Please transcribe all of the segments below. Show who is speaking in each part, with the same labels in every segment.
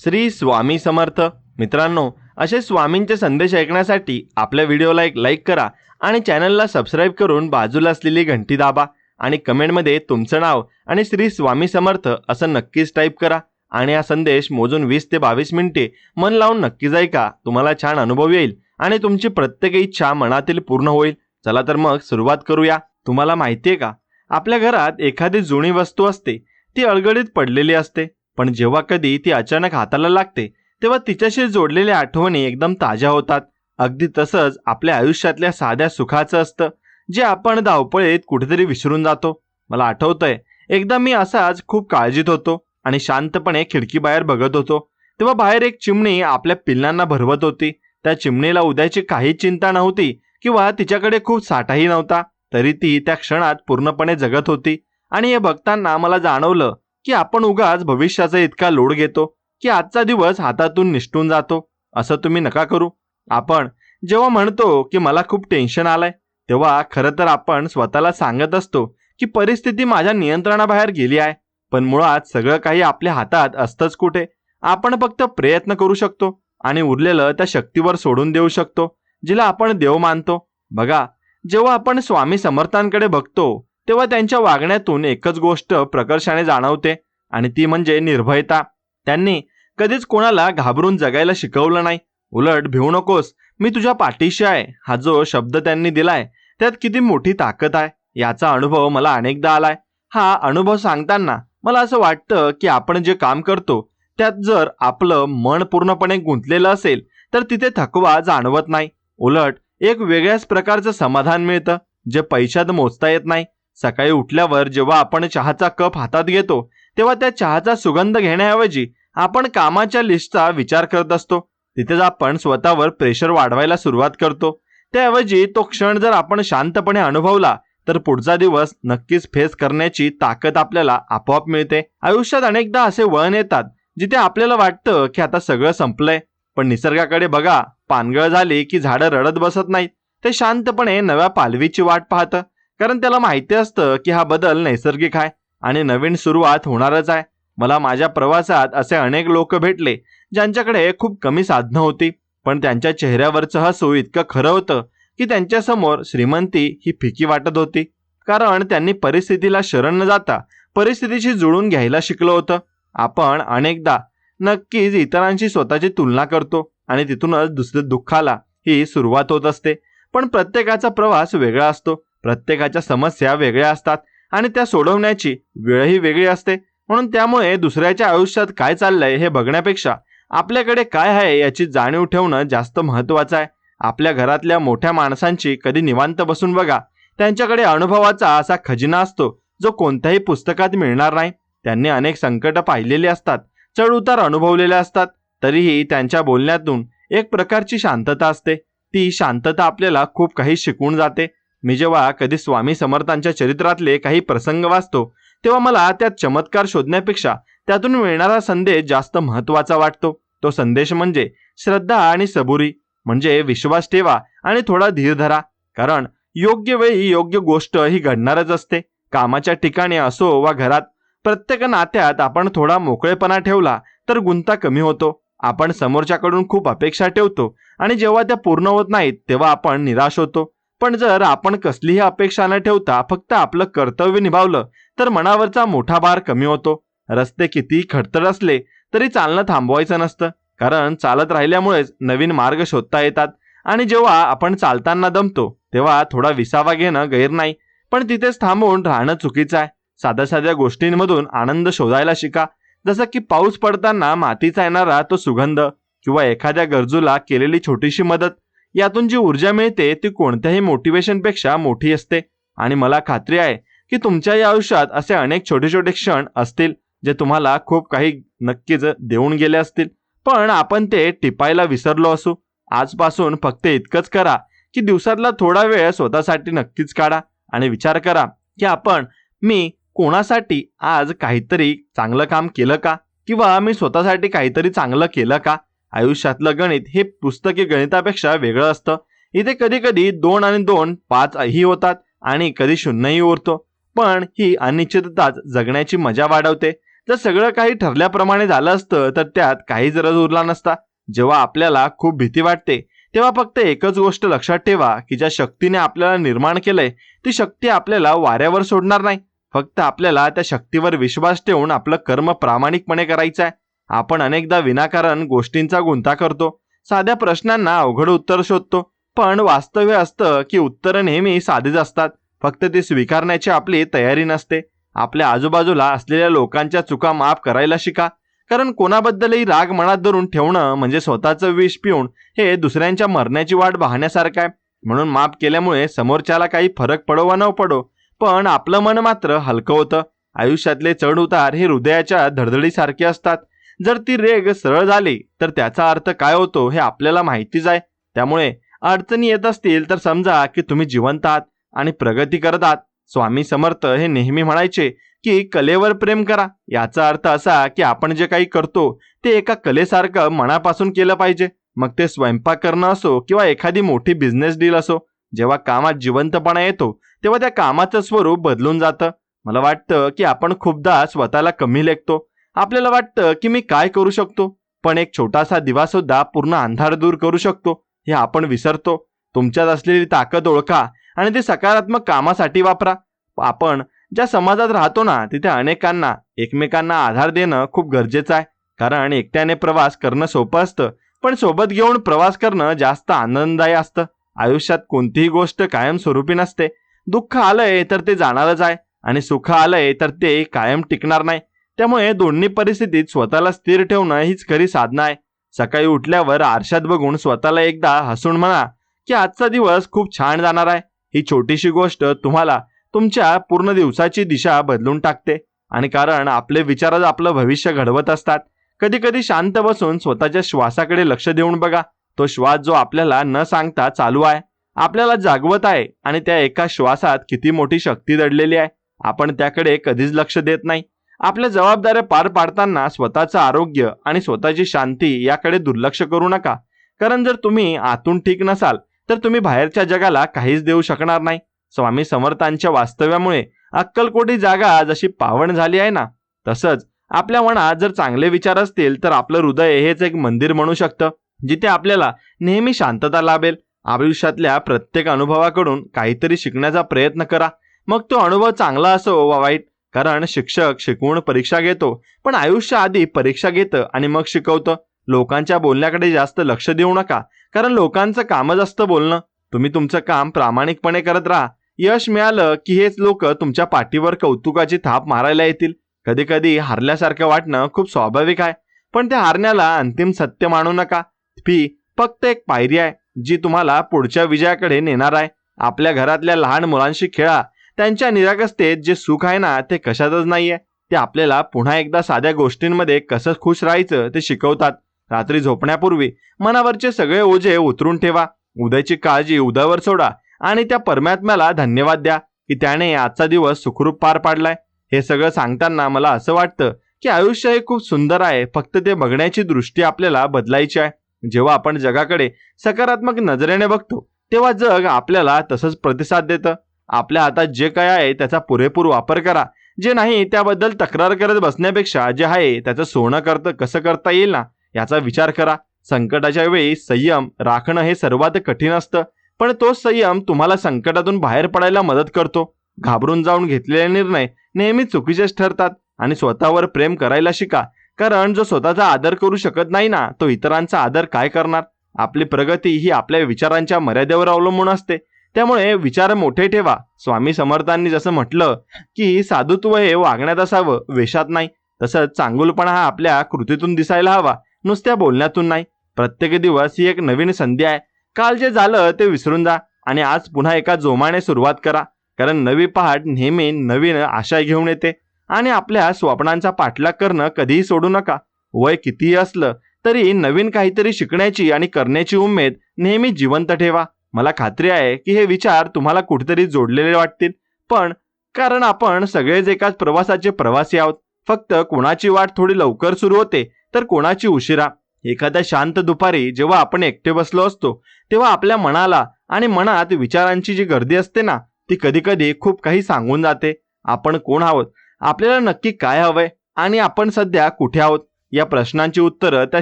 Speaker 1: श्री स्वामी समर्थ. मित्रांनो, असे स्वामींचे संदेश ऐकण्यासाठी आपल्या व्हिडिओला एक लाईक करा आणि चॅनलला सबस्क्राईब करून बाजूला असलेली घंटी दाबा आणि कमेंटमध्ये तुमचं नाव आणि श्री स्वामी समर्थ असं नक्कीच टाईप करा. आणि हा संदेश मोजून 20 ते 22 मिनिटे मन लावून नक्कीच ऐका. तुम्हाला छान अनुभव येईल आणि तुमची प्रत्येक इच्छा मनातील पूर्ण होईल. चला तर मग सुरुवात करूया. तुम्हाला माहिती आहे का, आपल्या घरात एखादी जुनी वस्तू असते, ती अडगळीत पडलेली असते, पण जेव्हा कधी ती अचानक हाताला लागते तेव्हा तिच्याशी जोडलेल्या आठवणी एकदम ताज्या होतात. अगदी तसंच आपल्या आयुष्यातल्या साध्या सुखाचं असतं, जे आपण धावपळीत कुठेतरी विसरून जातो. मला आठवतंय, एकदा मी असाच खूप काळजीत होतो आणि शांतपणे खिडकीबाहेर बघत होतो, तेव्हा बाहेर एक चिमणी आपल्या पिल्लांना भरवत होती. त्या चिमणीला उद्याची काही चिंता नव्हती किंवा तिच्याकडे खूप साठाही नव्हता, तरी ती त्या क्षणात पूर्णपणे जगत होती. आणि हे बघताना मला जाणवलं की आपण उगाच भविष्याचा इतका लोड घेतो की आजचा दिवस हातातून निसटून जातो. असं तुम्ही नका करू. आपण जेव्हा म्हणतो की मला खूप टेन्शन आलंय, तेव्हा खरं तर आपण स्वतःला सांगत असतो की परिस्थिती माझ्या नियंत्रणाबाहेर गेली आहे. पण मुळात सगळं काही आपल्या हातात असतंच कुठे. आपण फक्त प्रयत्न करू शकतो आणि उरलेलं त्या शक्तीवर सोडून देऊ शकतो, जिला आपण देव मानतो. बघा, जेव्हा आपण स्वामी समर्थांकडे बघतो तेव्हा त्यांच्या वागण्यातून एकच गोष्ट प्रकर्षाने जाणवते, आणि ती म्हणजे निर्भयता. त्यांनी कधीच कोणाला घाबरून जगायला शिकवलं नाही. उलट भिवू नकोस, मी तुझ्या पाठीशी आहे, हा जो शब्द त्यांनी दिलाय त्यात किती मोठी ताकद आहे याचा अनुभव मला अनेकदा आलाय. हा अनुभव सांगताना मला असं वाटतं की आपण जे काम करतो त्यात जर आपलं मन पूर्णपणे गुंतलेलं असेल तर तिथे थकवा जाणवत नाही. उलट एक वेगळ्याच प्रकारचं समाधान मिळतं, जे पैशात मोजता येत नाही. सकाळी उठल्यावर जेव्हा आपण चहाचा कप हातात घेतो तेव्हा त्या चहाचा सुगंध घेण्याऐवजी आपण कामाच्या लिस्टचा विचार करत असतो. तिथेच आपण स्वतःवर प्रेशर वाढवायला सुरुवात करतो. त्याऐवजी तो क्षण जर आपण शांतपणे अनुभवला तर पुढचा दिवस नक्कीच फेस करण्याची ताकद आपल्याला आपोआप मिळते. आयुष्यात अनेकदा असे वळण येतात जिथे आपल्याला वाटतं की आता सगळं संपलंय, पण निसर्गाकडे बघा, पानगळ झाली की झाडं रडत बसत नाहीत, ते शांतपणे नव्या पालवीची वाट पाहतं. कारण त्याला माहिती असतं की हा बदल नैसर्गिक आहे आणि नवीन सुरुवात होणारच आहे. मला माझ्या प्रवासात असे अनेक लोक भेटले ज्यांच्याकडे खूप कमी साधनं होती, पण त्यांच्या चेहऱ्यावरचं हसू इतकं खरं होतं की त्यांच्यासमोर श्रीमंती ही फिकी वाटत होती. कारण त्यांनी परिस्थितीला शरण न जाता परिस्थितीशी जुळून घ्यायला शिकलं होतं. आपण अनेकदा नक्कीच इतरांशी स्वतःची तुलना करतो आणि तिथूनच दुसऱ्या दुःखाला ही सुरुवात होत असते. पण प्रत्येकाचा प्रवास वेगळा असतो, प्रत्येकाच्या समस्या वेगळ्या असतात आणि त्या सोडवण्याची वेळही वेगळी असते. म्हणून त्यामुळे दुसऱ्याच्या आयुष्यात काय चाललंय हे बघण्यापेक्षा आपल्याकडे काय आहे याची जाणीव ठेवणं जास्त महत्त्वाचं आहे. आपल्या घरातल्या मोठ्या माणसांची कधी निवांत बसून बघा, त्यांच्याकडे अनुभवाचा असा खजिना असतो जो कोणत्याही पुस्तकात मिळणार नाही. त्यांनी अनेक संकट पाहिलेली असतात, चढउतार अनुभवलेले असतात, तरीही त्यांच्या बोलण्यातून एक प्रकारची शांतता असते. ती शांतता आपल्याला खूप काही शिकवून जाते. मी जेव्हा कधी स्वामी समर्थांच्या चरित्रातले काही प्रसंग वाचतो तेव्हा मला त्यात चमत्कार शोधण्यापेक्षा त्यातून मिळणारा संदेश जास्त महत्त्वाचा वाटतो. तो संदेश म्हणजे श्रद्धा आणि सबुरी, म्हणजे विश्वास ठेवा आणि थोडा धीर धरा. कारण योग्य वेळी योग्य गोष्ट ही घडणारच असते. कामाच्या ठिकाणी असो वा घरात, प्रत्येक नात्यात आपण थोडा मोकळेपणा ठेवला तर गुंता कमी होतो. आपण समोरच्याकडून खूप अपेक्षा ठेवतो आणि जेव्हा त्या पूर्ण होत नाहीत तेव्हा आपण निराश होतो. पण जर आपण कसलीही अपेक्षा न ठेवता फक्त आपलं कर्तव्य निभावलं तर मनावरचा मोठा भार कमी होतो. रस्ते किती खडतर असले तरी चालणं थांबवायचं नसतं, कारण चालत राहिल्यामुळेच नवीन मार्ग शोधता येतात. आणि जेव्हा आपण चालताना दमतो तेव्हा थोडा विसावा घेणं गैर नाही, पण तिथेच थांबून राहणं चुकीचं आहे. साध्या साध्या गोष्टींमधून आनंद शोधायला शिका, जसं की पाऊस पडताना मातीचा येणारा तो सुगंध किंवा एखाद्या गरजूला केलेली छोटीशी मदत. यातून जी ऊर्जा मिळते ती कोणत्याही मोटिवेशनपेक्षा मोठी असते. आणि मला खात्री आहे की तुमच्याही आयुष्यात असे अनेक छोटे छोटे क्षण असतील जे तुम्हाला खूप काही नक्कीच देऊन गेले असतील, पण आपण ते टिपायला विसरलो असू. आजपासून फक्त इतकंच करा की दिवसातला थोडा वेळ स्वतःसाठी नक्कीच काढा आणि विचार करा की मी कोणासाठी आज काहीतरी चांगलं काम केलं का, किंवा मी स्वतःसाठी काहीतरी चांगलं केलं का. आयुष्यातलं गणित हे पुस्तकी गणितापेक्षा वेगळं असतं. इथे कधी कधी 2 आणि 2 5 ही होतात आणि कधी 0ही उरतो, पण ही अनिश्चितताच जगण्याची मजा वाढवते. जर सगळं काही ठरल्याप्रमाणे झालं असतं तर त्यात काहीच रस उरला नसता. जेव्हा आपल्याला खूप भीती वाटते तेव्हा फक्त एकच गोष्ट लक्षात ठेवा की ज्या शक्तीने आपल्याला निर्माण केलंय ती शक्ती आपल्याला वाऱ्यावर सोडणार नाही. फक्त आपल्याला त्या शक्तीवर विश्वास ठेवून आपलं कर्म प्रामाणिकपणे करायचं आहे. आपण अनेकदा विनाकारण गोष्टींचा गुंता करतो, साध्या प्रश्नांना अवघड उत्तर शोधतो, पण वास्तव्य असतं की उत्तरं नेहमी साधीच असतात. फक्त ती स्वीकारण्याची आपली तयारी नसते. आपल्या आजूबाजूला असलेल्या लोकांच्या चुका माफ करायला शिका, कारण कोणाबद्दलही राग मनात धरून ठेवणं म्हणजे स्वतःचं विष पिऊन हे दुसऱ्यांच्या मरण्याची वाट पाहण्यासारखं आहे. म्हणून माफ केल्यामुळे समोरच्याला काही फरक पडो वा न पडो, पण आपलं मन मात्र हलकं होतं. आयुष्यातले चढ उतार हे हृदयाच्या धडधडीसारखे असतात. जर ती रेघ सरळ झाली तर त्याचा अर्थ काय होतो हे आपल्याला माहितीच आहे. त्यामुळे अडचणी येत असतील तर समजा की तुम्ही जिवंत आहात आणि प्रगती करत आहात. स्वामी समर्थ हे नेहमी म्हणायचे की कलेवर प्रेम करा. याचा अर्थ असा की आपण जे काही करतो ते एका कलेसारखं मनापासून केलं पाहिजे. मग ते स्वयंपाक करणं असो किंवा एखादी मोठी बिझनेस डील असो. जेव्हा कामात जिवंतपणा येतो तेव्हा त्या कामाचं स्वरूप बदलून जातं. मला वाटतं की आपण खूपदा स्वतःला कमी लेखतो. आपल्याला वाटतं की मी काय करू शकतो, पण एक छोटासा दिवा सुद्धा पूर्ण अंधार दूर करू शकतो हे आपण विसरतो. तुमच्यात असलेली ताकद ओळखा आणि ती सकारात्मक कामासाठी वापरा. आपण ज्या समाजात राहतो ना तिथे अनेकांना एकमेकांना आधार देणं खूप गरजेचं आहे. कारण एकट्याने प्रवास करणं सोपं असतं, पण सोबत घेऊन प्रवास करणं जास्त आनंददायी असतं. आयुष्यात कोणतीही गोष्ट कायमस्वरूपी नसते. दुःख आलंय तर ते जाणारच आहे आणि सुख आलंय तर ते कायम टिकणार नाही. त्यामुळे दोन्ही परिस्थितीत स्वतःला स्थिर ठेवणं हीच खरी साधना आहे. सकाळी उठल्यावर आरशात बघून स्वतःला एकदा हसून म्हणा की आजचा दिवस खूप छान जाणार आहे. ही छोटीशी गोष्ट तुम्हाला तुमच्या पूर्ण दिवसाची दिशा बदलून टाकते. आणि कारण आपले विचारच आपलं भविष्य घडवत असतात. कधी कधी शांत बसून स्वतःच्या श्वासाकडे लक्ष देऊन बघा. तो श्वास जो आपल्याला न सांगता चालू आहे, आपल्याला जागवत आहे आणि त्या एका श्वासात किती मोठी शक्ती दडलेली आहे. आपण त्याकडे कधीच लक्ष देत नाही. आपल्या जबाबदाऱ्या पार पाडताना स्वतःचं आरोग्य आणि स्वतःची शांती याकडे दुर्लक्ष करू नका. कारण जर तुम्ही आतून ठीक नसाल तर तुम्ही बाहेरच्या जगाला काहीच देऊ शकणार नाही. स्वामी समर्थांच्या वास्तव्यामुळे अक्कलकोटी जागा जशी पावन झाली आहे ना, तसंच आपल्या मनात जर चांगले विचार असतील तर आपलं हृदय हेच एक मंदिर म्हणू शकतं, जिथे आपल्याला नेहमी शांतता लाभेल. आयुष्यातल्या प्रत्येक अनुभवाकडून काहीतरी शिकण्याचा प्रयत्न करा. मग तो अनुभव चांगला असो वा वाईट. कारण शिक्षक शिकवून परीक्षा घेतो, पण आयुष्य आधी परीक्षा घेतं आणि मग शिकवतं. लोकांच्या बोलण्याकडे जास्त लक्ष देऊ नका, कारण लोकांचं कामच असतं बोलणं. तुम्ही तुमचं काम प्रामाणिकपणे करत राहा. यश मिळालं की हेच लोक तुमच्या पाठीवर कौतुकाची थाप मारायला येतील. कधी कधी हारल्यासारखं वाटणं खूप स्वाभाविक आहे, पण त्या हारण्याला अंतिम सत्य मानू नका. ही फक्त एक पायरी आहे जी तुम्हाला पुढच्या विजयाकडे नेणार आहे. आपल्या घरातल्या लहान मुलांशी खेळा. त्यांच्या निरागसतेत जे सुख आहे ना ते कशातच नाहीये. ते आपल्याला पुन्हा एकदा साध्या गोष्टींमध्ये कसं खुश राहायचं ते शिकवतात. रात्री झोपण्यापूर्वी मनावरचे सगळे ओझे उतरून ठेवा. उद्याची काळजी उद्यावर सोडा आणि त्या परमात्म्याला धन्यवाद द्या की त्याने आजचा दिवस सुखरूप पार पाडलाय. हे सगळं सांगताना मला असं वाटतं की आयुष्य हे खूप सुंदर आहे, फक्त ते बघण्याची दृष्टी आपल्याला बदलायची आहे. जेव्हा आपण जगाकडे सकारात्मक नजरेने बघतो तेव्हा जग आपल्याला तसंच प्रतिसाद देतं. आपल्या हातात जे काय आहे त्याचा पुरेपूर वापर करा. जे नाही त्याबद्दल तक्रार करत बसण्यापेक्षा जे आहे त्याचं सोनं कसं करता येईल ना याचा विचार करा. संकटाच्या वेळी संयम राखणं हे सर्वात कठीण असतं, पण तोच संयम तुम्हाला संकटातून बाहेर पडायला मदत करतो. घाबरून जाऊन घेतलेले निर्णय नेहमी चुकीचेच ठरतात. आणि स्वतःवर प्रेम करायला शिका, कारण जो स्वतःचा आदर करू शकत नाही ना तो इतरांचा आदर काय करणार. आपली प्रगती ही आपल्या विचारांच्या मर्यादेवर अवलंबून असते. त्यामुळे विचार मोठे ठेवा. स्वामी समर्थांनी जसं म्हटलं की साधुत्व हे वागण्यात असावं, वेशात नाही. तसंच चांगुलपणा हा आपल्या कृतीतून दिसायला हवा, नुसत्या बोलण्यातून नाही. प्रत्येक दिवस ही एक नवीन संधी आहे. काल जे झालं ते विसरून जा आणि आज पुन्हा एका जोमाने सुरुवात करा. कारण नवी पहाट नेहमी नवीन आशा घेऊन येते. आणि आपल्या स्वप्नांचा पाठलाग करणं कधीही सोडू नका. वय कितीही असलं तरी नवीन काहीतरी शिकण्याची आणि करण्याची उमेद नेहमी जिवंत ठेवा. मला खात्री आहे की हे विचार तुम्हाला कुठेतरी जोडलेले वाटतील. पण कारण आपण सगळेच एकाच प्रवासाचे प्रवासी आहोत. फक्त कोणाची वाट थोडी लवकर सुरू होते तर कोणाची उशिरा. एखाद्या शांत दुपारी जेव्हा आपण एकटे बसलो असतो तेव्हा आपल्या मनाला आणि मनात विचारांची जी गर्दी असते ना ती कधी कधी खूप काही सांगून जाते. आपण कोण आहोत, आपल्याला नक्की काय हवंय आणि आपण सध्या कुठे आहोत या प्रश्नांची उत्तरं त्या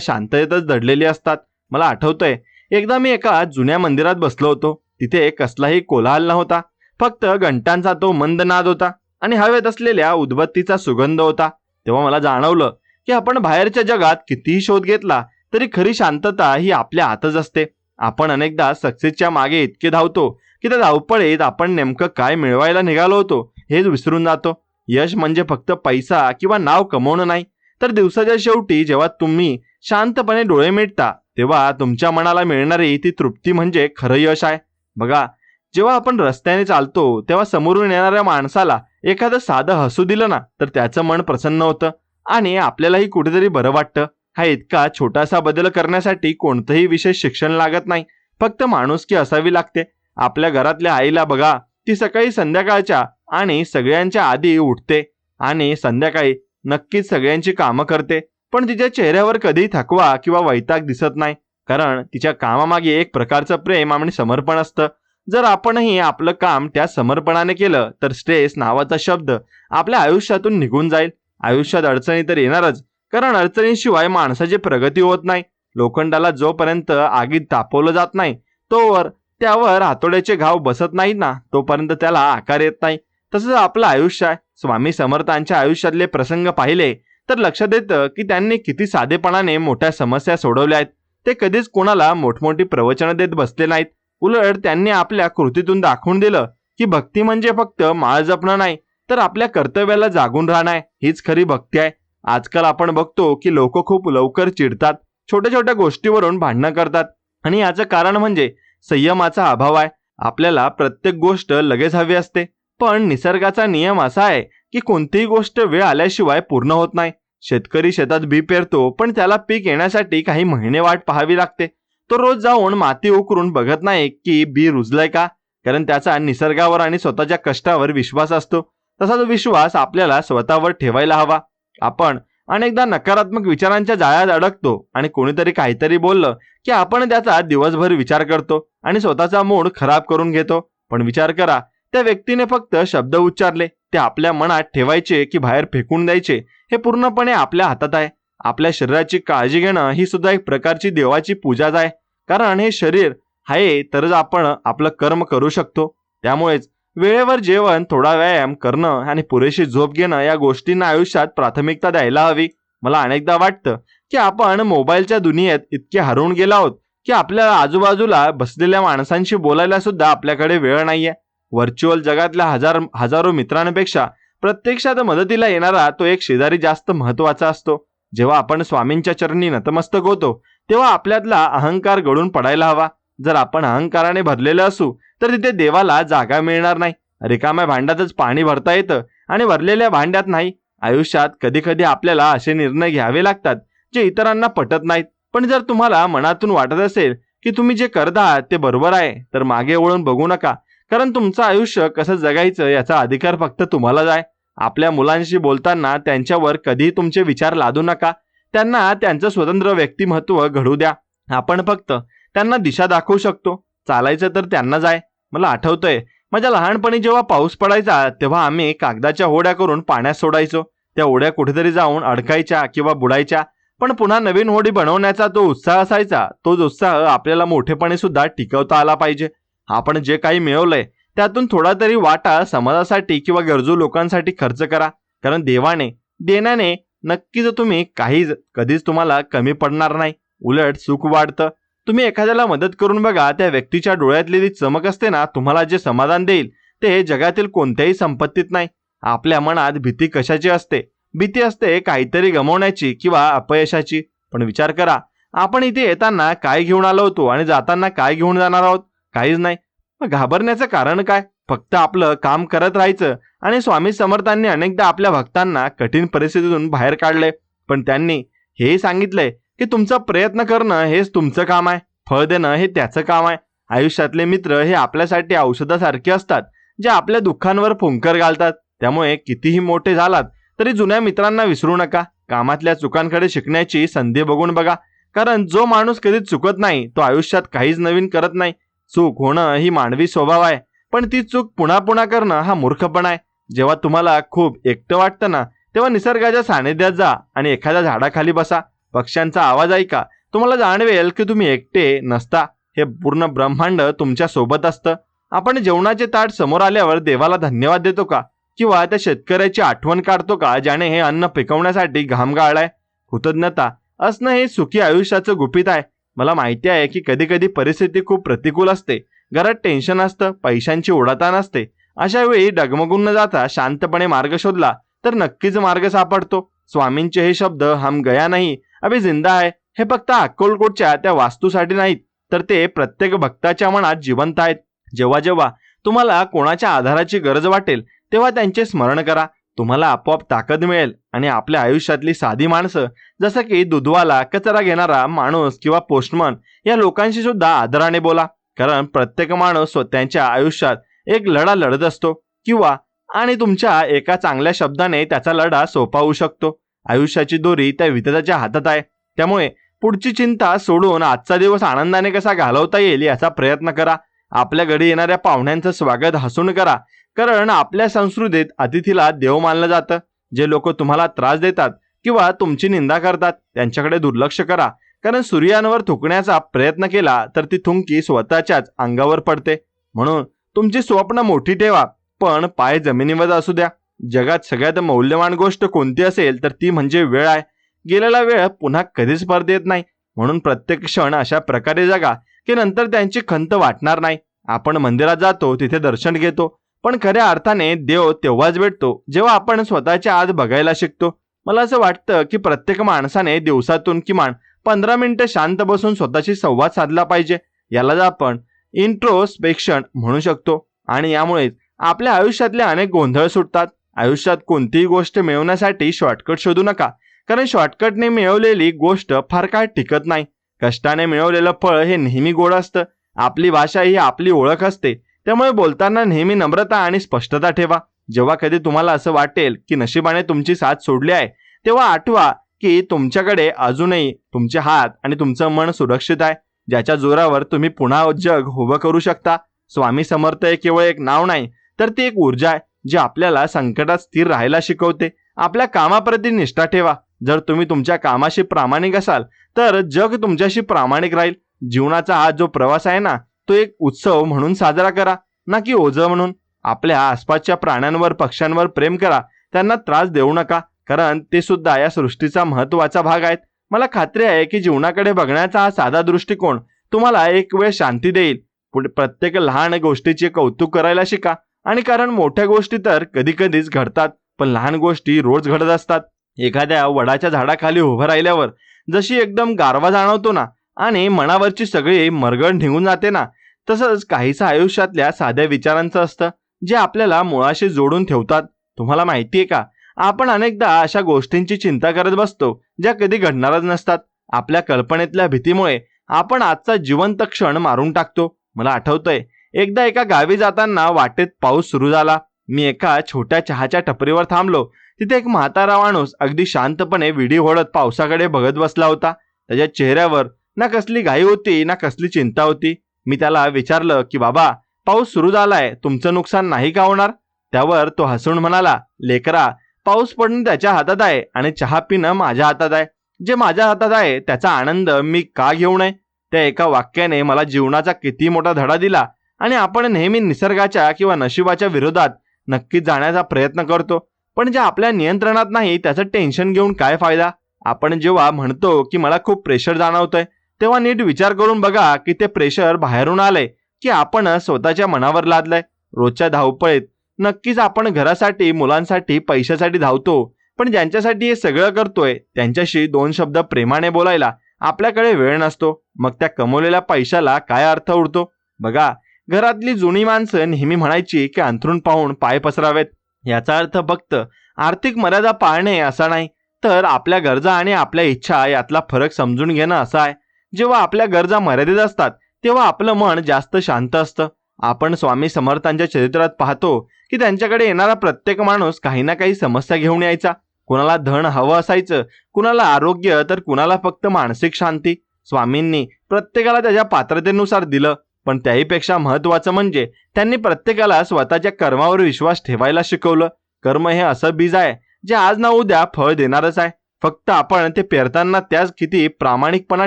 Speaker 1: शांततेतच दडलेली असतात. मला आठवतंय, एकदा मी एका जुन्या मंदिरात बसलो होतो. तिथे कसलाही कोलाहल नव्हता, फक्त घंटांचा तो मंद नाद होता आणि हवेत असलेल्या उदबत्तीचा सुगंध होता. तेव्हा मला जाणवलं की आपण बाहेरच्या जगात कितीही शोध घेतला तरी खरी शांतता ही आपल्या हातच असते. आपण अनेकदा सक्सेसच्या मागे इतके धावतो की त्या धावपळीत आपण नेमकं काय मिळवायला निघालो होतो हेच विसरून जातो. यश म्हणजे फक्त पैसा किंवा नाव कमवणं नाही, तर दिवसाच्या शेवटी जेव्हा तुम्ही शांतपणे डोळे मिटता तेव्हा तुमच्या मनाला मिळणारी ती तृप्ती म्हणजे खरं यश आहे. बघा, जेव्हा आपण रस्त्याने चालतो तेव्हा समोरून येणाऱ्या माणसाला एखादं साधं हसू दिलं ना तर त्याचं मन प्रसन्न होतं आणि आपल्यालाही कुठेतरी बरं वाटतं. हा इतका छोटासा बदल करण्यासाठी कोणतंही विशेष शिक्षण लागत नाही, फक्त माणुसकी असावी लागते. आपल्या घरातल्या आईला बघा, ती सकाळी संध्याकाळच्या आणि सगळ्यांच्या आधी उठते आणि संध्याकाळी नक्कीच सगळ्यांची कामं करते, पण तिच्या चेहऱ्यावर कधीही थकवा किंवा वैताग दिसत नाही, कारण तिच्या कामामागे एक प्रकारचं प्रेम आणि समर्पण असतं. जर आपणही आपलं काम त्या समर्पणाने केलं तर स्ट्रेस नावाचा शब्द आपल्या आयुष्यातून निघून जाईल. आयुष्यात अडचणी तर येणारच, कारण अडचणीशिवाय माणसाची प्रगती होत नाही. लोखंडाला जोपर्यंत आगीत तापवलं जात नाही तोवर त्यावर हातोड्याचे घाव बसत नाहीत ना, तोपर्यंत त्याला आकार येत नाही. तसंच आपलं आयुष्य आहे. स्वामी समर्थांच्या आयुष्यातले प्रसंग पाहिले तर लक्षात येतं की त्यांनी किती साधेपणाने मोठ्या समस्या सोडवल्या आहेत. ते कधीच कोणाला मोठमोठी प्रवचनं देत बसले नाहीत. उलट त्यांनी आपल्या कृतीतून दाखवून दिलं की भक्ती म्हणजे फक्त माळ जपणं नाही, तर आपल्या कर्तव्याला जागून राहणं आहे. हीच खरी भक्ती आहे. आजकाल आपण बघतो की लोक खूप लवकर चिडतात, छोट्या छोट्या गोष्टीवरून भांडणं करतात आणि याचं कारण म्हणजे संयमाचा अभाव आहे. आपल्याला प्रत्येक गोष्ट लगेच हवी असते, पण निसर्गाचा नियम असा आहे की कोणतीही गोष्ट वेळ आल्याशिवाय पूर्ण होत नाही. शेतकरी शेतात बी पेरतो, पण त्याला पीक येण्यासाठी काही महिने वाट पाहावी लागते. तो रोज जाऊन माती उकरून बघत नाही की बी रुजलंय का, कारण त्याचा निसर्गावर आणि स्वतःच्या कष्टावर विश्वास असतो. तसाच विश्वास आपल्याला स्वतःवर ठेवायला हवा. आपण अनेकदा नकारात्मक विचारांच्या जाळ्यात अडकतो आणि कोणीतरी काहीतरी बोललं की आपण त्याचा दिवसभर विचार करतो आणि स्वतःचा मूड खराब करून घेतो. पण विचार करा, त्या व्यक्तीने फक्त शब्द उच्चारले, ते आपल्या मनात ठेवायचे की बाहेर फेकून द्यायचे हे पूर्णपणे आपल्या हातात आहे. आपल्या शरीराची काळजी घेणं ही सुद्धा एक प्रकारची देवाची पूजाच आहे, कारण हे शरीर आहे तरच आपण आपलं कर्म करू शकतो. त्यामुळेच वेळेवर जेवण, थोडा व्यायाम करणं आणि पुरेशी झोप घेणं या गोष्टींना आयुष्यात प्राथमिकता द्यायला हवी. मला अनेकदा वाटतं की आपण मोबाईलच्या दुनियेत इतके हरवून गेलो आहोत की आपल्या आजूबाजूला बसलेल्या माणसांशी बोलायला सुद्धा आपल्याकडे वेळ नाहीये. व्हर्च्युअल जगातल्या हजारो मित्रांपेक्षा प्रत्यक्षात मदतीला येणारा तो एक शेजारी जास्त महत्वाचा असतो. जेव्हा आपण स्वामींच्या चरणी नतमस्तक होतो तेव्हा आपल्यातला अहंकार गळून पडायला हवा. जर आपण अहंकाराने भरलेलं असू तर तिथे देवाला जागा मिळणार नाही. रिकाम्या भांड्यातच पाणी भरता येतं आणि भरलेल्या भांड्यात नाही. आयुष्यात कधी कधी आपल्याला असे निर्णय घ्यावे लागतात जे इतरांना पटत नाहीत, पण जर तुम्हाला मनातून वाटत असेल की तुम्ही जे करत आहात ते बरोबर आहे तर मागे वळून बघू नका, कारण तुमचं आयुष्य कसं जगायचं याचा अधिकार फक्त तुम्हालाच आहे. आपल्या मुलांशी बोलताना त्यांच्यावर कधीही तुमचे विचार लादू नका. त्यांना त्यांचं स्वतंत्र व्यक्तिमत्व घडू द्या. आपण फक्त त्यांना दिशा दाखवू शकतो. चालायचं तर त्यांनाच आहे. मला आठवतंय, माझ्या लहानपणी जेव्हा पाऊस पडायचा तेव्हा आम्ही कागदाच्या होड्या करून पाण्यात सोडायचो. त्या होड्या कुठेतरी जाऊन अडकायच्या किंवा बुडायच्या, पण पुन्हा नवीन होडी बनवण्याचा जो उत्साह असायचा तोच उत्साह आपल्याला मोठेपणी सुद्धा टिकवता आला पाहिजे. आपण जे काही मिळवलंय त्यातून थोडा तरी वाटा समाजासाठी किंवा गरजू लोकांसाठी खर्च करा, कारण देण्याने नक्कीच तुम्ही कधीच तुम्हाला कमी पडणार नाही, उलट सुख वाढतं. तुम्ही एखाद्याला मदत करून बघा, त्या व्यक्तीच्या डोळ्यातली ती चमक असते ना, तुम्हाला जे समाधान देईल ते जगातील कोणत्याही संपत्तीत नाही. आपल्या मनात भीती कशाची असते? भीती असते काहीतरी गमावण्याची किंवा अपयशाची. पण विचार करा, आपण इथे येताना काय घेऊन आलो होतो आणि जाताना काय घेऊन जाणार आहोत? काहीच नाही. मग घाबरण्याचं कारण काय? फक्त आपलं काम करत राहायचं. आणि स्वामी समर्थांनी अनेकदा आपल्या भक्तांना कठीण परिस्थितीतून बाहेर काढले, पण त्यांनी हेही सांगितलंय की तुमचा प्रयत्न करणं हेच तुमचं काम आहे, फळ देणं हे त्याचं काम आहे. आयुष्यातले मित्र हे आपल्यासाठी औषधासारखे असतात, जे आपल्या दुःखांवर फुंकर घालतात. त्यामुळे कितीही मोठे झालात तरी जुन्या मित्रांना विसरू नका. कामातल्या चुकांकडे शिकण्याची संधी बघून बघा, कारण जो माणूस कधीच चुकत नाही तो आयुष्यात काहीच नवीन करत नाही. चूक होणं ही मानवी स्वभाव आहे, पण ती चूक पुन्हा पुन्हा करणं हा मूर्खपणा आहे. जेव्हा तुम्हाला खूप एकटं वाटतं ना, तेव्हा निसर्गाच्या सानिध्यात जा आणि एखाद्या झाडाखाली बसा. पक्ष्यांचा आवाज ऐका. तुम्हाला जाणवेल की तुम्ही एकटे नसता. हे पूर्ण ब्रह्मांड तुमच्या सोबत असतं. आपण जेवणाचे ताट समोर आल्यावर देवाला धन्यवाद देतो का? किंवा त्या शेतकऱ्याची आठवण काढतो का ज्याने हे अन्न पिकवण्यासाठी घाम गाळलाय? कृतज्ञता असणं हे सुखी आयुष्याचं गुपित आहे. मला माहिती आहे की कधी कधी परिस्थिती खूप प्रतिकूल असते. घरात टेन्शन असतं, पैशांची उडाताण असते. अशा वेळी डगमगून न जाता शांतपणे मार्ग शोधला तर नक्कीच मार्ग सापडतो. स्वामींचे हे शब्द हम गया नाही अभि जिंदा आहे हे फक्त अक्कलकोटच्या त्या वास्तूसाठी नाहीत, तर ते प्रत्येक भक्ताच्या मनात जिवंत आहेत. जेव्हा जेव्हा तुम्हाला कोणाच्या आधाराची गरज वाटेल तेव्हा त्यांचे स्मरण करा. तुम्हाला आपोआप ताकद मिळेल आणि आपल्या आयुष्यातली साधी माणसं जसं की दूधवाला, कचरा घेणारा माणूस किंवा पोस्टमन या लोकांशी सुद्धा आदराने बोला. कारण प्रत्येक माणूस स्वतःच्या आयुष्यात एक लढा लढत असतो किंवा आणि तुमच्या एका चांगल्या शब्दाने त्याचा लढा सोपा होऊ शकतो. आयुष्याची दोरी त्या विधात्याच्या हातात आहे. त्यामुळे पुढची चिंता सोडून आजचा दिवस आनंदाने कसा घालवता येईल याचा प्रयत्न करा. आपल्या घरी येणाऱ्या पाहुण्यांचं स्वागत हसून करा. कारण आपल्या संस्कृतीत अतिथीला देव मानलं जातं. जे लोक तुम्हाला त्रास देतात किंवा तुमची निंदा करतात त्यांच्याकडे दुर्लक्ष करा. कारण सूर्यावर थुंकण्याचा प्रयत्न केला तर ती थुंकी स्वतःच्याच अंगावर पडते. म्हणून तुमची स्वप्न मोठी ठेवा, पण पाय जमिनीवर असू द्या. जगात सगळ्यात मौल्यवान गोष्ट कोणती असेल तर ती म्हणजे वेळ आहे. गेलेला वेळ पुन्हा कधीच परत येत नाही. म्हणून प्रत्येक क्षण अशा प्रकारे जगा की नंतर त्यांची खंत वाटणार नाही. आपण मंदिरात जातो, तिथे दर्शन घेतो, पण खऱ्या अर्थाने देव तेव्हाच भेटतो जेव्हा आपण स्वतःच्या आत बघायला शिकतो. मला असं वाटतं की प्रत्येक माणसाने दिवसातून किमान 15 मिनिटं शांत बसून स्वतःशी संवाद साधला पाहिजे. यालाच आपण इंट्रोस्पेक्शन म्हणू शकतो. आणि यामुळेच आपल्या आयुष्यातले अनेक गोंधळ सुटतात. आयुष्यात कोणतीही गोष्ट मिळवण्यासाठी शॉर्टकट शोधू नका. कारण शॉर्टकटने मिळवलेली गोष्ट फार काळ टिकत नाही. कष्टाने मिळवलेलं फळ हे नेहमी गोड असतं. आपली भाषा ही आपली ओळख असते. त्यामुळे बोलताना नेहमी नम्रता आणि स्पष्टता ठेवा. जेव्हा कधी तुम्हाला असं वाटेल की नशिबाने तुमची साथ सोडली आहे तेव्हा आठवा की तुमच्याकडे अजूनही तुमचे हात आणि तुमचं मन सुरक्षित आहे, ज्याच्या जोरावर तुम्ही पुन्हा जग उभं करू शकता. स्वामी समर्थ हे केवळ एक नाव नाही, तर ती एक ऊर्जा आहे जी आपल्याला संकटात स्थिर राहायला शिकवते. आपल्या कामाप्रती निष्ठा ठेवा. जर तुम्ही तुमच्या कामाशी प्रामाणिक असाल तर जग तुमच्याशी प्रामाणिक राहील. जीवनाचा हा जो प्रवास आहे ना, तो एक उत्सव म्हणून साजरा करा, ना की ओझं म्हणून. आपल्या आसपासच्या प्राण्यांवर, पक्ष्यांवर प्रेम करा. त्यांना त्रास देऊ नका, कारण ते सुद्धा या सृष्टीचा महत्त्वाचा भाग आहेत. मला खात्री आहे की जीवनाकडे बघण्याचा हा साधा दृष्टिकोन तुम्हाला एक वेळ शांती देईल. प्रत्येक लहान गोष्टीचे कौतुक करायला शिका. आणि कारण मोठ्या गोष्टी तर कधी कधीच घडतात, पण लहान गोष्टी रोज घडत असतात. एखाद्या वडाच्या झाडाखाली उभं राहिल्यावर जशी एकदम गारवा जाणवतो ना आणि मनावरची सगळी मरगळ निघून जाते ना, तसंच काहीसं आयुष्यातल्या साध्या विचारांचं असतं जे आपल्याला मुळाशी जोडून ठेवतात. तुम्हाला माहितीये का, आपण अनेकदा अशा गोष्टींची चिंता करत बसतो ज्या कधी घडणारच नसतात. आपल्या कल्पनेतल्या भीतीमुळे आपण आजचा जिवंत क्षण मारून टाकतो. मला आठवतंय, एकदा एका गावी जाताना वाटेत पाऊस सुरू झाला. मी एका छोट्या चहाच्या टपरीवर थांबलो. तिथे एक म्हातारा माणूस अगदी शांतपणे विडी ओढत पावसाकडे बघत बसला होता. त्याच्या चेहऱ्यावर ना कसली घाई होती ना कसली चिंता होती. मी त्याला विचारलं की बाबा, पाऊस सुरू झालाय, तुमचं नुकसान नाही का होणार? त्यावर तो हसून म्हणाला, लेकरा, पाऊस पडणं त्याच्या हातात आहे आणि चहा पिणं माझ्या हातात आहे. जे माझ्या हातात आहे त्याचा आनंद मी का घेऊ नये? त्या एका वाक्याने मला जीवनाचा किती मोठा धडा दिला. आणि आपण नेहमी निसर्गाच्या किंवा नशिबाच्या विरोधात नक्कीच जाण्याचा प्रयत्न करतो, पण जे आपल्या नियंत्रणात नाही त्याचं टेन्शन घेऊन काय फायदा? आपण जेव्हा म्हणतो की मला खूप प्रेशर जाणवतंय, तेव्हा नीट विचार करून बघा की ते प्रेशर बाहेरून आलंय की आपण स्वतःच्या मनावर लादलंय. रोजच्या धावपळीत नक्कीच आपण घरासाठी, मुलांसाठी, पैशासाठी धावतो, पण ज्यांच्यासाठी हे सगळं करतोय त्यांच्याशी 2 शब्द प्रेमाने बोलायला आपल्याकडे वेळ नसतो. मग त्या कमवलेल्या पैशाला काय अर्थ उरतो? बघा, घरातली जुनी माणसं नेहमी म्हणायची की अंथरूण पाहून पाय पसरावेत. याचा अर्थ फक्त आर्थिक मर्यादा पाळणे असा नाही, तर आपल्या गरजा आणि आपल्या इच्छा यातला फरक समजून घेणं असा आहे. जेव्हा आपल्या गरजा मर्यादित असतात तेव्हा आपलं मन जास्त शांत असतं. आपण स्वामी समर्थांच्या चरित्रात पाहतो की त्यांच्याकडे येणारा प्रत्येक माणूस काही ना काही समस्या घेऊन यायचा. कुणाला धन हवं असायचं, कुणाला आरोग्य, तर कुणाला फक्त मानसिक शांती. स्वामींनी प्रत्येकाला त्याच्या पात्रतेनुसार दिलं, पण त्याहीपेक्षा महत्त्वाचं म्हणजे त्यांनी प्रत्येकाला स्वतःच्या कर्मावर विश्वास ठेवायला शिकवलं. कर्म हे असं बीज आहे जे आज ना उद्या फळ देणारच आहे. फक्त आपण ते पेरताना त्याच किती प्रामाणिकपणा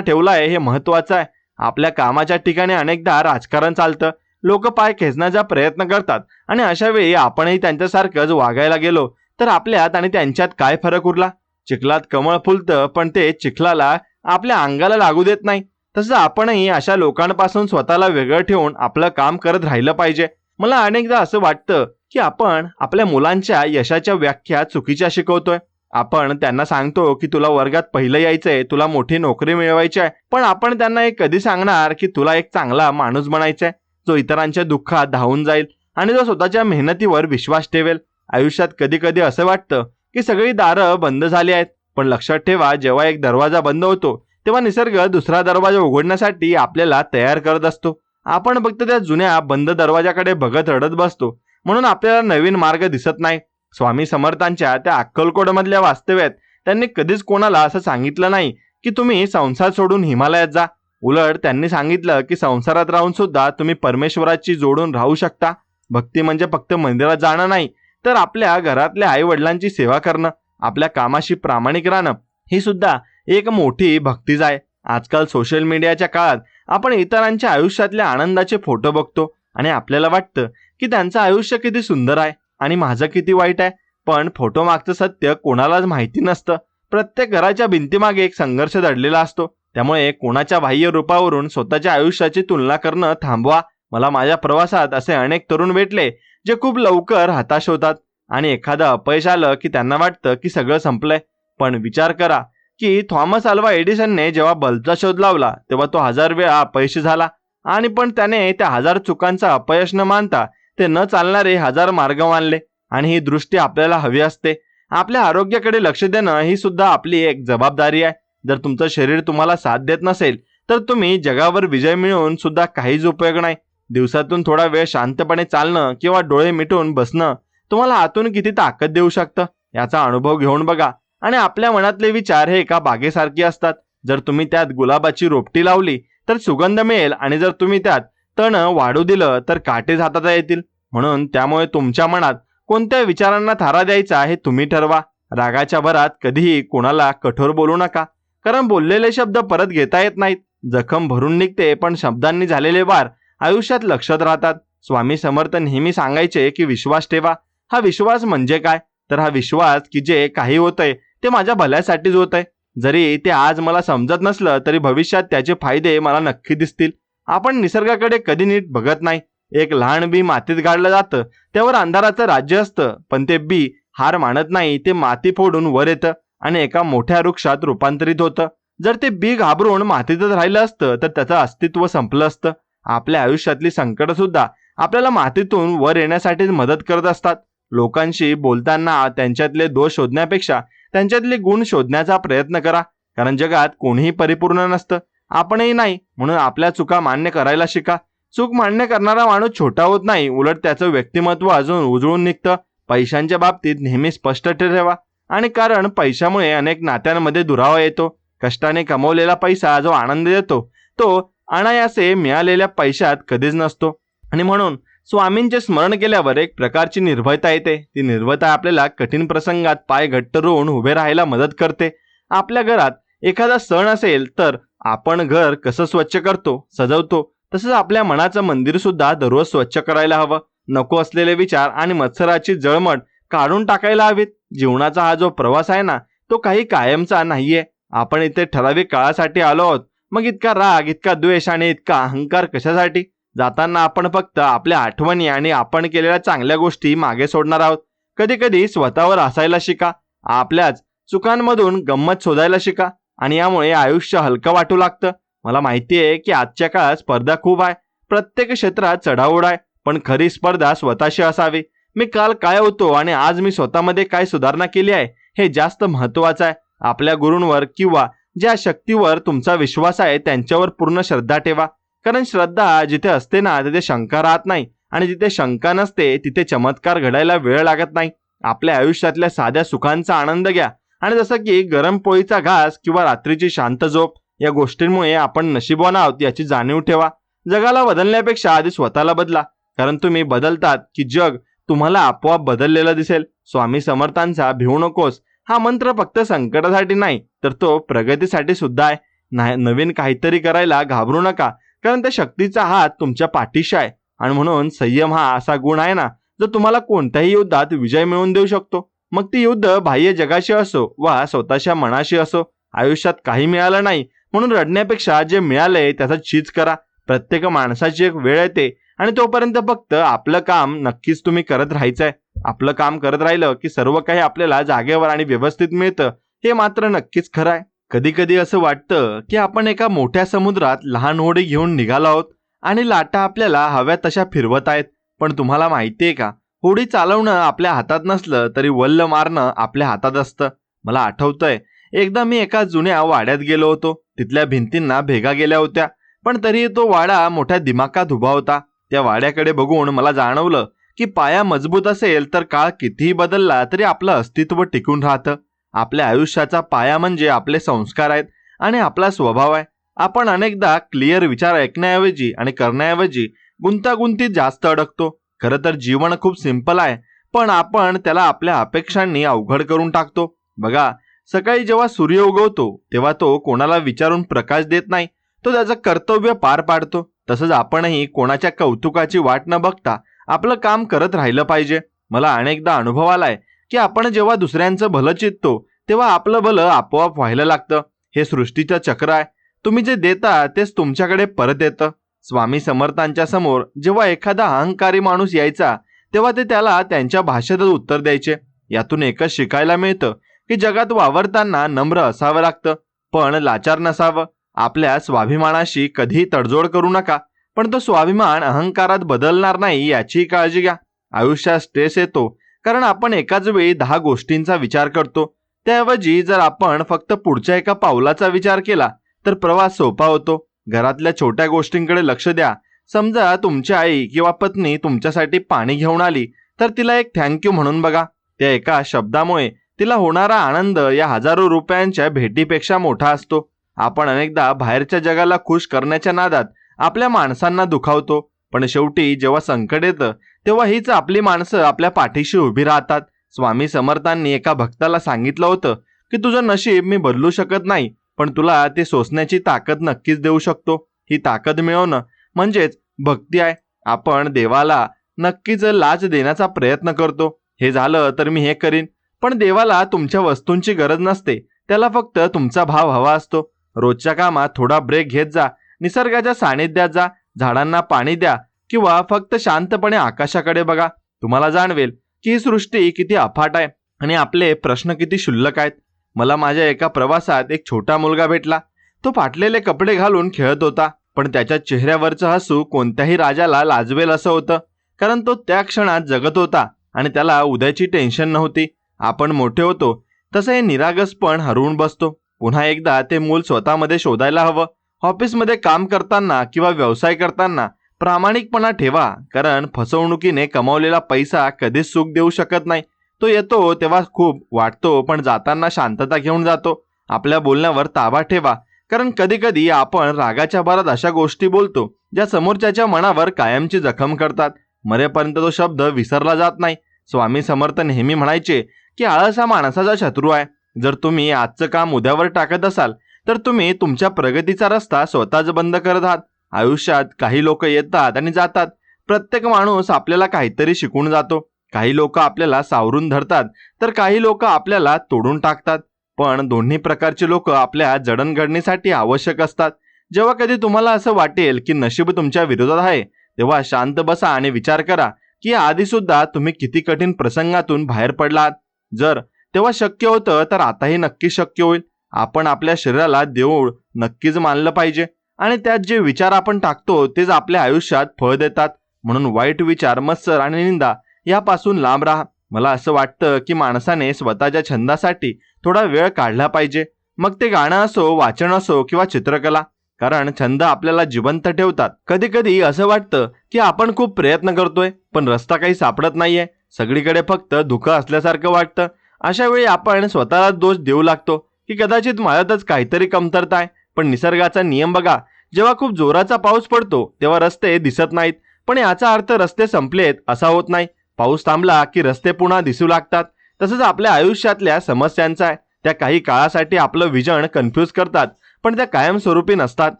Speaker 1: ठेवला आहे हे महत्वाचं आहे. आपल्या कामाच्या ठिकाणी अनेकदा राजकारण चालतं, लोक पाय खेचण्याचा प्रयत्न करतात आणि अशा वेळी आपणही त्यांच्यासारखंच वागायला गेलो तर आपल्यात आणि त्यांच्यात काय फरक उरला? चिखलात कमळ फुलतं पण ते चिखलाला आपल्या अंगाला लागू देत नाही. तसं आपणही अशा लोकांपासून स्वतःला वेगळं ठेवून आपलं काम करत राहिलं पाहिजे. मला अनेकदा असं वाटतं की आपण आपल्या मुलांच्या यशाच्या व्याख्या चुकीच्या शिकवतोय. आपण त्यांना सांगतो की तुला वर्गात पहिलं यायचंय, तुला मोठी नोकरी मिळवायची आहे, पण आपण त्यांना हे कधी सांगणार की तुला एक चांगला माणूस बनायचा आहे, जो इतरांच्या दुःखात धावून जाईल आणि जो स्वतःच्या मेहनतीवर विश्वास ठेवेल. आयुष्यात कधी कधी असं वाटतं की सगळी दारं बंद झाली आहेत, पण लक्षात ठेवा, जेव्हा एक दरवाजा बंद होतो तेव्हा निसर्ग दुसरा दरवाजा उघडण्यासाठी आपल्याला तयार करत असतो. आपण फक्त त्या जुन्या बंद दरवाजाकडे बघत रडत बसतो, म्हणून आपल्याला नवीन मार्ग दिसत नाही. स्वामी समर्थांच्या त्या अक्कलकोटमधल्या वास्तव्यात त्यांनी कधीच कोणाला असं सांगितलं नाही की तुम्ही संसार सोडून हिमालयात जा. उलट त्यांनी सांगितलं की संसारात राहून सुद्धा तुम्ही परमेश्वराची जोडून राहू शकता. भक्ती म्हणजे फक्त मंदिरात जाणं नाही, तर आपल्या घरातल्या आई वडिलांची सेवा करणं, आपल्या कामाशी प्रामाणिक राहणं, ही सुद्धा एक मोठी भक्तीच आहे. आजकाल सोशल मीडियाच्या काळात आपण इतरांच्या आयुष्यातल्या आनंदाचे फोटो बघतो आणि आपल्याला वाटतं की त्यांचं आयुष्य किती सुंदर आहे आणि माझं किती वाईट आहे. पण फोटो मागचं सत्य कोणालाच माहिती नसतं. प्रत्येक घराच्या भिंतीमागे एक संघर्ष दडलेला असतो. त्यामुळे कोणाच्या बाह्य रूपावरून स्वतःच्या आयुष्याची तुलना करणं थांबवा. मला माझ्या प्रवासात असे अनेक तरुण भेटले जे खूप लवकर हताश होतात आणि एखादं अपयश आलं की त्यांना वाटतं की सगळं संपलंय. पण विचार करा की थॉमस अल्वा एडिसनने जेव्हा बल्बचा शोध लावला तेव्हा तो 1000 वेळा अपयशी झाला, आणि पण त्याने त्या 1000 चुकांचा अपयश न मानता ते न चालणारे 1000 मार्ग मानले. आणि ही दृष्टी आपल्याला हवी असते. आपल्या आरोग्याकडे लक्ष देणं ही सुद्धा आपली एक जबाबदारी आहे. जर तुमचं शरीर तुम्हाला साथ देत नसेल तर तुम्ही जगावर विजय मिळवून सुद्धा काहीच उपयोग नाही. दिवसातून थोडा वेळ शांतपणे चालणं किंवा डोळे मिटून बसणं तुम्हाला आतून किती ताकद देऊ शकतं याचा अनुभव घेऊन बघा. आणि आपल्या मनातले विचार हे एका बागेसारखे असतात. जर तुम्ही त्यात गुलाबाची रोपटी लावली तर सुगंध मिळेल, आणि जर तुम्ही त्यात तण वाढू दिलं तर काटेच हाताला येतील. म्हणून त्यामुळे तुमच्या मनात कोणत्या विचारांना थारा द्यायचा हे तुम्ही ठरवा. रागाच्या भरात कधीही कोणाला कठोर बोलू नका, कारण बोललेले शब्द परत घेता येत नाहीत. जखम भरून निघते, पण शब्दांनी झालेले वार आयुष्यात लक्षात राहतात. स्वामी समर्थ नेहमी सांगायचे की विश्वास ठेवा. हा विश्वास म्हणजे काय? तर हा विश्वास की जे काही होतंय ते माझ्या भल्यासाठीच होतंय. जरी ते आज मला समजत नसलं तरी भविष्यात त्याचे फायदे मला नक्की दिसतील. आपण निसर्गाकडे कधी नीट बघत नाही. एक लहान बी मातीत गाडलं जातं, त्यावर अंधाराचं राज्य असतं, पण ते बी हार मानत नाही. ते माती फोडून वर येतं आणि एका मोठ्या वृक्षात रूपांतरित होतं. जर ते बी घाबरून मातीतच राहिलं असतं तर त्याचं अस्तित्व संपलं असतं. आपल्या आयुष्यातली संकट सुद्धा आपल्याला मातीतून वर येण्यासाठीच मदत करत असतात. लोकांशी बोलताना त्यांच्यातले दोष शोधण्यापेक्षा त्यांच्यातले गुण शोधण्याचा प्रयत्न करा, कारण जगात कोणीही परिपूर्ण नसतं, आपणही नाही. म्हणून आपल्या चुका मान्य करायला शिका. चूक मान्य करणारा माणूस छोटा होत नाही, उलट त्याचं व्यक्तिमत्व अजून उजळून निघतं. पैशांच्या बाबतीत नेहमी स्पष्ट ठरवा, आणि कारण पैशामुळे अनेक नात्यांमध्ये दुरावा येतो. कष्टाने कमवलेला पैसा जो आनंद देतो तो अनायासे मिळालेल्या पैशात कधीच नसतो. आणि म्हणून स्वामींचे स्मरण केल्यावर एक प्रकारची निर्भयता येते. ती निर्भयता आपल्याला कठीण प्रसंगात पाय घट्ट रोवून उभे राहायला मदत करते. आपल्या घरात एखादा सण असेल तर आपण घर कसं स्वच्छ करतो, सजवतो, तसंच आपल्या मनाचं मंदिर सुद्धा दररोज स्वच्छ करायला हवं. नको असलेले विचार आणि मत्सराची जळमट काढून टाकायला हवीत. जीवनाचा हा जो प्रवास आहे ना, तो काही कायमचा नाहीये. आपण इथे ठराविक काळासाठी आलो आहोत. मग इतका राग, इतका द्वेष आणि इतका अहंकार कशासाठी? जाताना आपण फक्त आपल्या आठवणी आणि आपण केलेल्या चांगल्या गोष्टी मागे सोडणार आहोत. कधी कधी स्वतःवर हसायला शिका. आपल्याच चुकांमधून गंमत शोधायला शिका, आणि यामुळे आयुष्य हलकं वाटू लागतं. मला माहिती आहे की आजच्या काळात स्पर्धा खूप आहे, प्रत्येक क्षेत्रात चढाओढ आहे, पण खरी स्पर्धा स्वतःशी असावी. मी काल काय होतो आणि आज मी स्वतःमध्ये काय सुधारणा केली आहे हे जास्त महत्त्वाचं आहे. आपल्या गुरूंवर किंवा ज्या शक्तीवर तुमचा विश्वास आहे त्यांच्यावर पूर्ण श्रद्धा ठेवा, कारण श्रद्धा जिथे असते ना तिथे शंका राहत नाही, आणि जिथे शंका नसते तिथे चमत्कार घडायला वेळ लागत नाही. आपल्या आयुष्यातल्या साध्या सुखांचा आनंद घ्या, आणि जसं की गरम पोळीचा घास किंवा रात्रीची शांत झोप, या गोष्टींमुळे आपण नशीबवान आहोत याची जाणीव ठेवा. जगाला बदलण्यापेक्षा आधी स्वतःला बदला, कारण तुम्ही बदलतात की जग तुम्हाला आपोआप बदललेलं दिसेल. स्वामी समर्थांचा भिवू नकोस हा मंत्र फक्त संकटासाठी नाही, तर तो प्रगतीसाठी सुद्धा आहे. नवीन काहीतरी करायला घाबरू नका, कारण त्या शक्तीचा हात तुमच्या पाठीशी आहे. आणि म्हणून संयम हा असा गुण आहे ना, जो तुम्हाला कोणत्याही युद्धात विजय मिळवून देऊ शकतो. मग ती युद्ध बाह्य जगाशी असो वा स्वतःच्या मनाशी असो. आयुष्यात काही मिळालं नाही म्हणून रडण्यापेक्षा जे मिळालंय त्याचा चीज करा. प्रत्येक माणसाची एक वेळ येते आणि तोपर्यंत फक्त आपलं काम नक्कीच तुम्ही करत राहायचंय. आपलं काम करत राहिलं की सर्व काही आपल्याला जागेवर आणि व्यवस्थित मिळतं, हे मात्र नक्कीच खरं आहे. कधी कधी असं वाटतं की आपण एका मोठ्या समुद्रात लहान होडी घेऊन निघालो आहोत आणि लाटा आपल्याला हव्या तशा फिरवत आहेत. पण तुम्हाला माहितीये का, होडी चालवणं आपल्या हातात नसलं तरी वल्ल मारणं आपल्या हातात असतं. मला आठवतंय, एकदा मी एका जुन्या वाड्यात गेलो होतो. तिथल्या भिंतींना भेगा गेल्या होत्या, पण तरी तो वाडा मोठ्या दिमाखात उभा होता. त्या वाड्याकडे बघून मला जाणवलं की पाया मजबूत असेल तर काळ कितीही बदलला तरी आपलं अस्तित्व टिकून राहतं. आपल्या आयुष्याचा पाया म्हणजे आपले संस्कार आहेत आणि आपला स्वभाव आहे. आपण अनेकदा क्लिअर विचार ऐकण्याऐवजी आणि करण्याऐवजी गुंतागुंतीत जास्त अडकतो. खरं तर जीवन खूप सिंपल आहे, पण आपण त्याला आपल्या अपेक्षांनी अवघड करून टाकतो. बघा, सकाळी जेव्हा सूर्य उगवतो तेव्हा तो कोणाला विचारून प्रकाश देत नाही, तो त्याचं कर्तव्य पार पाडतो. तसंच आपणही कोणाच्या कौतुकाची वाट न बघता आपलं काम करत राहिलं पाहिजे. मला अनेकदा अनुभव आलाय की आपण जेव्हा दुसऱ्यांचं भलं चित्तो तेव्हा आपलं भलं आपोआप व्हायला लागतं. हे सृष्टीचं चक्र आहे. तुम्ही जे देता तेच तुमच्याकडे परत येतं. स्वामी समर्थांच्या समोर जेव्हा एखादा अहंकारी माणूस यायचा तेव्हा ते त्याला त्यांच्या भाषेतच उत्तर द्यायचे. यातून एकच शिकायला मिळतं की जगात वावरताना नम्र असावं लागतं, पण लाचार नसावं. आपल्या स्वाभिमानाशी कधीही तडजोड करू नका, पण तो स्वाभिमान अहंकारात बदलणार नाही याची काळजी घ्या. आयुष्यात स्ट्रेस येतो कारण आपण एकाच वेळी 10 गोष्टींचा विचार करतो. त्याऐवजी जर आपण फक्त पुढच्या एका पावलाचा विचार केला तर प्रवास सोपा होतो. घरातल्या छोट्या गोष्टींकडे लक्ष द्या. समजा तुमची आई किंवा पत्नी तुमच्यासाठी पाणी घेऊन आली तर तिला एक थँक्यू म्हणून बघा. त्या एका शब्दामुळे तिला होणारा आनंद या हजारो रुपयांच्या भेटीपेक्षा मोठा असतो. आपण अनेकदा बाहेरच्या जगाला खुश करण्याच्या नादात आपल्या माणसांना दुखावतो, पण शेवटी जेव्हा संकट येतं तेव्हा हीच आपली माणसं आपल्या पाठीशी उभी राहतात. स्वामी समर्थांनी एका भक्ताला सांगितलं होतं की तुझं नशीब मी बदलू शकत नाही, पण तुला ते सोसण्याची ताकद नक्कीच देऊ शकतो. ही ताकद मिळवणं म्हणजेच भक्ती आहे. आपण देवाला नक्कीच लाच देण्याचा प्रयत्न करतो, हे झालं तर मी हे करीन, पण देवाला तुमच्या वस्तूंची गरज नसते. त्याला फक्त तुमचा भाव हवा असतो. रोजच्या कामात थोडा ब्रेक घेत जा. निसर्गाच्या सानिध्यात जा. झाडांना पाणी द्या किंवा फक्त शांतपणे आकाशाकडे बघा. तुम्हाला जाणवेल की ही सृष्टी किती अफाट आहे आणि आपले प्रश्न किती क्षुल्लक आहेत. मला माझ्या एका प्रवासात एक छोटा मुलगा भेटला. तो फाटलेले कपडे घालून खेळत होता, पण त्याच्या चेहऱ्यावरचं हसू कोणत्याही राजाला लाजवेल असं होतं, कारण तो त्या क्षणात जगत होता आणि त्याला उद्याची टेन्शन नव्हती. आपण मोठे होतो तसं हे निरागसपण हरवून बसतो. पुन्हा एकदा ते मूल स्वतःमध्ये शोधायला हवं. ऑफिसमध्ये काम करताना किंवा व्यवसाय करताना प्रामाणिकपणा ठेवा, कारण फसवणुकीने कमावलेला पैसा कधीच सुख देऊ शकत नाही. तो येतो तेव्हा खूप वाटतो, पण जाताना शांतता घेऊन जातो. आपल्या बोलण्यावर ताबा ठेवा, कारण कधी कधी आपण रागाच्या भरात अशा गोष्टी बोलतो ज्या समोरच्याच्या मनावर कायमची जखम करतात. मरेपर्यंत तो शब्द विसरला जात नाही. स्वामी समर्थ नेहमी म्हणायचे की आळस हा माणसाचा शत्रू आहे. जर तुम्ही आजचं काम उद्यावर टाकत असाल तर तुम्ही तुमच्या प्रगतीचा रस्ता स्वतःच बंद करत आहात. आयुष्यात काही लोक येतात आणि जातात. प्रत्येक माणूस आपल्याला काहीतरी शिकून जातो. काही लोक आपल्याला सावरून धरतात तर काही लोक आपल्याला तोडून टाकतात. पण दोन्ही प्रकारचे लोक आपल्या जडणघडणीसाठी आवश्यक असतात. जेव्हा कधी तुम्हाला असं वाटेल की नशीब तुमच्या विरोधात आहे, तेव्हा शांत बसा आणि विचार करा की आधी सुद्धा तुम्ही किती कठीण प्रसंगातून बाहेर पडलात. जर तेव्हा शक्य होतं तर आताही नक्की शक्य होईल. आपण आपल्या शरीराला देऊळ नक्कीच मानलं पाहिजे आणि त्यात जे विचार आपण टाकतो तेच आपल्या आयुष्यात फळ देतात. म्हणून वाईट विचार, मत्सर आणि निंदा यापासून लांब राहा. मला असं वाटतं की माणसाने स्वतःच्या छंदासाठी थोडा वेळ काढला पाहिजे. मग ते गाणं असो, वाचन असो किंवा चित्रकला, कारण छंद आपल्याला जिवंत ठेवतात. कधी कधी असं वाटतं की आपण खूप प्रयत्न करतोय पण रस्ता काही सापडत नाहीये. सगळीकडे फक्त धुकं असल्यासारखं वाटतं. अशा वेळी आपण स्वतःला दोष देऊ लागतो की कदाचित माझ्यातच काहीतरी कमतरता आहे. पण निसर्गाचा नियम बघा, जेव्हा खूप जोराचा पाऊस पडतो तेव्हा रस्ते दिसत नाहीत, पण याचा अर्थ रस्ते संपलेत असा होत नाही. पाऊस थांबला की रस्ते पुन्हा दिसू लागतात, तसंच आपल्या आयुष्यातल्या समस्यांचा आहे त्या काही काळासाठी आपलं विजन कन्फ्यूज करतात, पण त्या कायमस्वरूपी नसतात.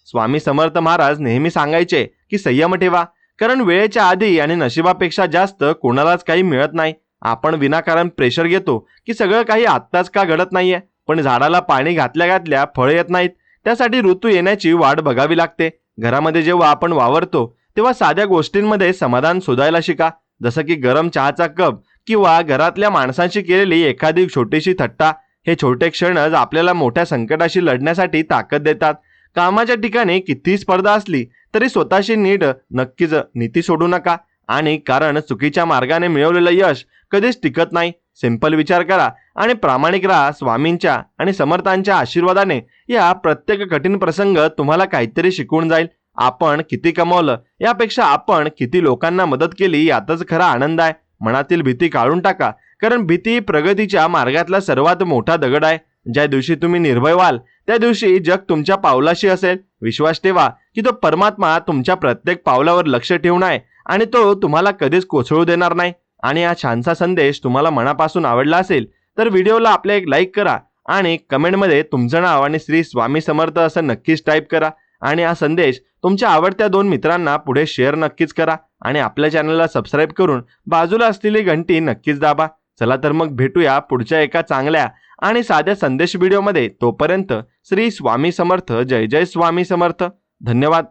Speaker 1: स्वामी समर्थ महाराज नेहमी सांगायचे की संयम ठेवा, कारण वेळेच्या आधी आणि नशिबापेक्षा जास्त कोणालाच काही मिळत नाही. आपण विनाकारण प्रेशर घेतो की सगळं काही आत्ताच का घडत नाहीये, पण झाडाला पाणी घातल्या घातल्या फळ येत नाहीत. त्यासाठी ऋतू येण्याची वाट बघावी लागते. घरामध्ये जेव्हा आपण वावरतो तेव्हा साध्या गोष्टींमध्ये समाधान शोधायला शिका, जसं की गरम चहाचा कप किंवा घरातल्या माणसांशी केलेली एखादी छोटीशी थट्टा. हे छोटे क्षणच आपल्याला मोठ्या संकटाशी लढण्यासाठी ताकद देतात. कामाच्या ठिकाणी किती स्पर्धा असली तरी स्वतःशी नक्कीच नीती सोडू नका, आणि कारण चुकीच्या मार्गाने मिळवलेलं यश कधीच टिकत नाही. सिंपल विचार करा आणि प्रामाणिक राहा. स्वामींच्या आणि समर्थांच्या आशीर्वादाने या प्रत्येक कठीण प्रसंग तुम्हाला काहीतरी शिकवून जाईल. आपण किती कमवलं यापेक्षा आपण किती लोकांना मदत केली यातच खरा आनंद आहे. मनातील भीती काढून टाका, कारण भीती प्रगतीच्या मार्गातला सर्वात मोठा दगड आहे. ज्या दिवशी तुम्ही निर्भय व्हाल त्या दिवशी जग तुमच्या पावलाशी असेल. विश्वास ठेवा की तो परमात्मा तुमच्या प्रत्येक पावलावर लक्ष ठेवून आहे आणि तो तुम्हाला कधीच कोसळू देणार नाही. आणि हा छानसा संदेश तुम्हाला मनापासून आवडला असेल तर व्हिडिओला आपले एक लाईक करा आणि कमेंटमध्ये तुमचं नाव आणि श्री स्वामी समर्थ असं नक्कीच टाईप करा. आणि हा संदेश तुमच्या आवडत्या 2 मित्रांना पुढे शेअर नक्कीच करा आणि आपल्या चॅनलला सबस्क्राईब करून बाजूला असलेली घंटी नक्कीच दाबा. चला तर मग भेटूया पुढच्या एका चांगल्या आणि साध्या संदेश व्हिडिओमध्ये. तोपर्यंत श्री स्वामी समर्थ. जय जय स्वामी समर्थ. धन्यवाद.